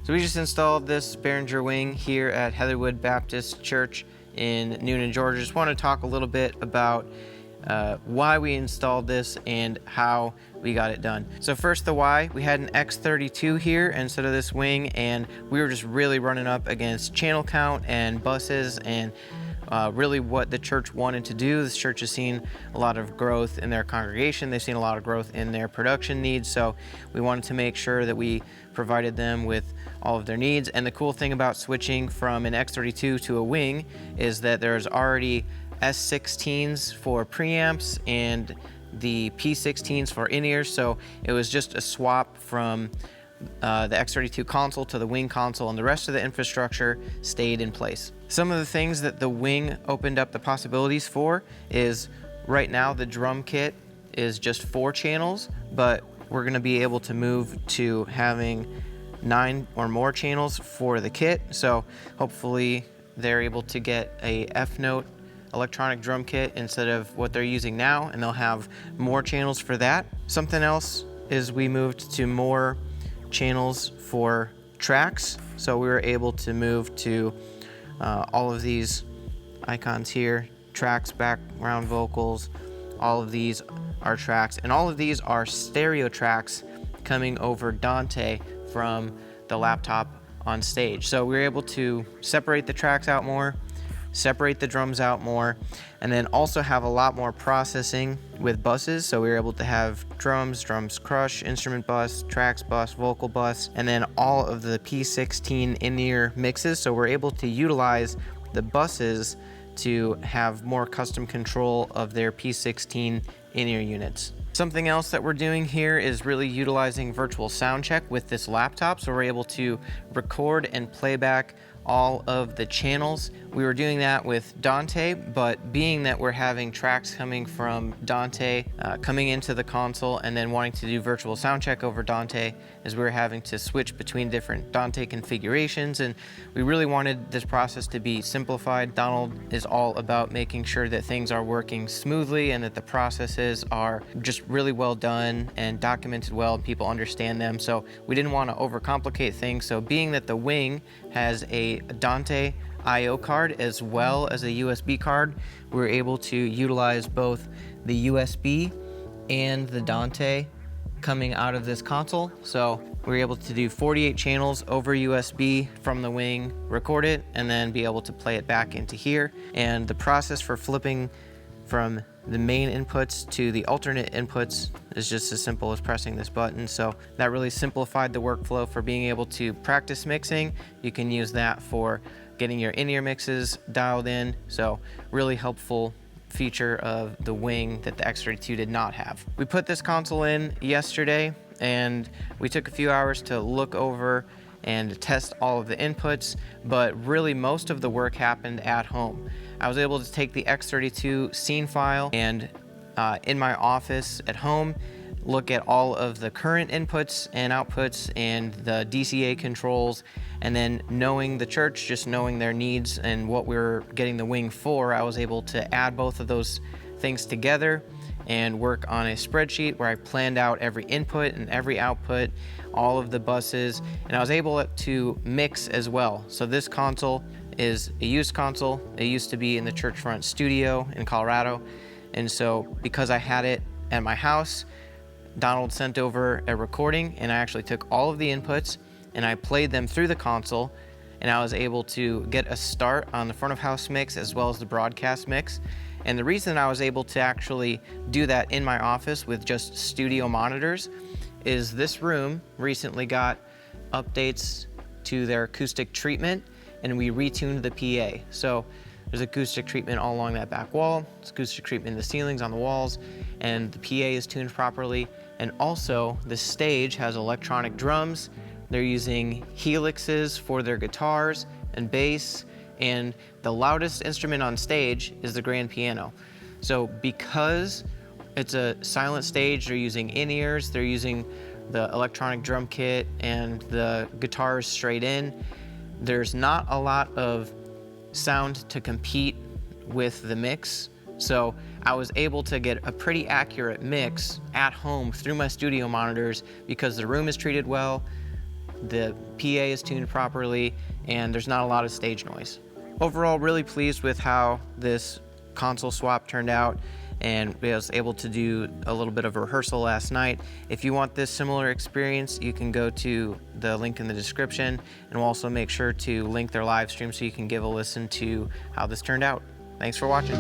So we just installed this Behringer wing here at Heatherwood Baptist Church in Newnan, Georgia. Just want to talk a little bit about why we installed this and how we got it done. So first, the why. We had an X32 here instead of this wing, and we were just really running up against channel count and buses and really what the church wanted to do. This church has seen a lot of growth in their congregation. They've seen a lot of growth in their production needs. So we wanted to make sure that we provided them with all of their needs. And the cool thing about switching from an X32 to a wing is that there's already S16s for preamps and the P16s for in-ears. So it was just a swap from the X32 console to the wing console, and the rest of the infrastructure stayed in place. Some of the things that the wing opened up the possibilities for is right now the drum kit is just 4 channels, but we're going to be able to move to having 9 or more channels for the kit. So hopefully they're able to get a F-note electronic drum kit instead of what they're using now, and they'll have more channels for that. Something else is we moved to more channels for tracks. So we were able to move to all of these icons here, tracks, background vocals, all of these are tracks, and all of these are stereo tracks coming over Dante from the laptop on stage. So we were able to separate the tracks out more, separate the drums out more, and then also have a lot more processing with buses. So we were able to have drums crush, instrument bus, tracks bus, vocal bus, and then all of the P16 in-ear mixes. So we're able to utilize the buses to have more custom control of their P16 in-ear units. Something else that we're doing here is really utilizing virtual Soundcheck with this laptop. So we're able to record and play back all of the channels. We were doing that with Dante, but being that we're having tracks coming from Dante coming into the console and then wanting to do virtual Soundcheck over Dante, is we were having to switch between different Dante configurations, and we really wanted this process to be simplified. Donald is all about making sure that things are working smoothly and that the processes are just really well done and documented well and people understand them. So we didn't want to overcomplicate things. So being that the wing has a Dante I/O card as well as a USB card, we were able to utilize both the USB and the Dante coming out of this console. So we were able to do 48 channels over USB from the wing, record it, and then be able to play it back into here. And the process for flipping from the main inputs to the alternate inputs is just as simple as pressing this button. So that really simplified the workflow for being able to practice mixing. You can use that for getting your in-ear mixes dialed in. So really helpful feature of the wing that the X32 did not have. We put this console in yesterday, and we took a few hours to look over and test all of the inputs, but really most of the work happened at home. I was able to take the X32 scene file and in my office at home, look at all of the current inputs and outputs and the DCA controls, and then knowing the church, just knowing their needs and what we were getting the wing for, I was able to add both of those things together and work on a spreadsheet where I planned out every input and every output, all of the buses, and I was able to mix as well. So this console is a used console. It used to be in the Churchfront studio in Colorado, and so because I had it at my house, Donald sent over a recording, and I actually took all of the inputs and I played them through the console, and I was able to get a start on the front of house mix as well as the broadcast mix. And the reason I was able to actually do that in my office with just studio monitors is this room recently got updates to their acoustic treatment, and we retuned the PA. So there's acoustic treatment all along that back wall, there's acoustic treatment in the ceilings, on the walls, and the PA is tuned properly. And also the stage has electronic drums. They're using helixes for their guitars and bass, and the loudest instrument on stage is the grand piano. So because it's a silent stage, they're using in-ears, they're using the electronic drum kit and the guitars straight in. There's not a lot of sound to compete with the mix. So I was able to get a pretty accurate mix at home through my studio monitors because the room is treated well, the PA is tuned properly, and there's not a lot of stage noise. Overall, really pleased with how this console swap turned out, and I was able to do a little bit of rehearsal last night. If you want this similar experience, you can go to the link in the description, and we'll also make sure to link their live stream so you can give a listen to how this turned out. Thanks for watching.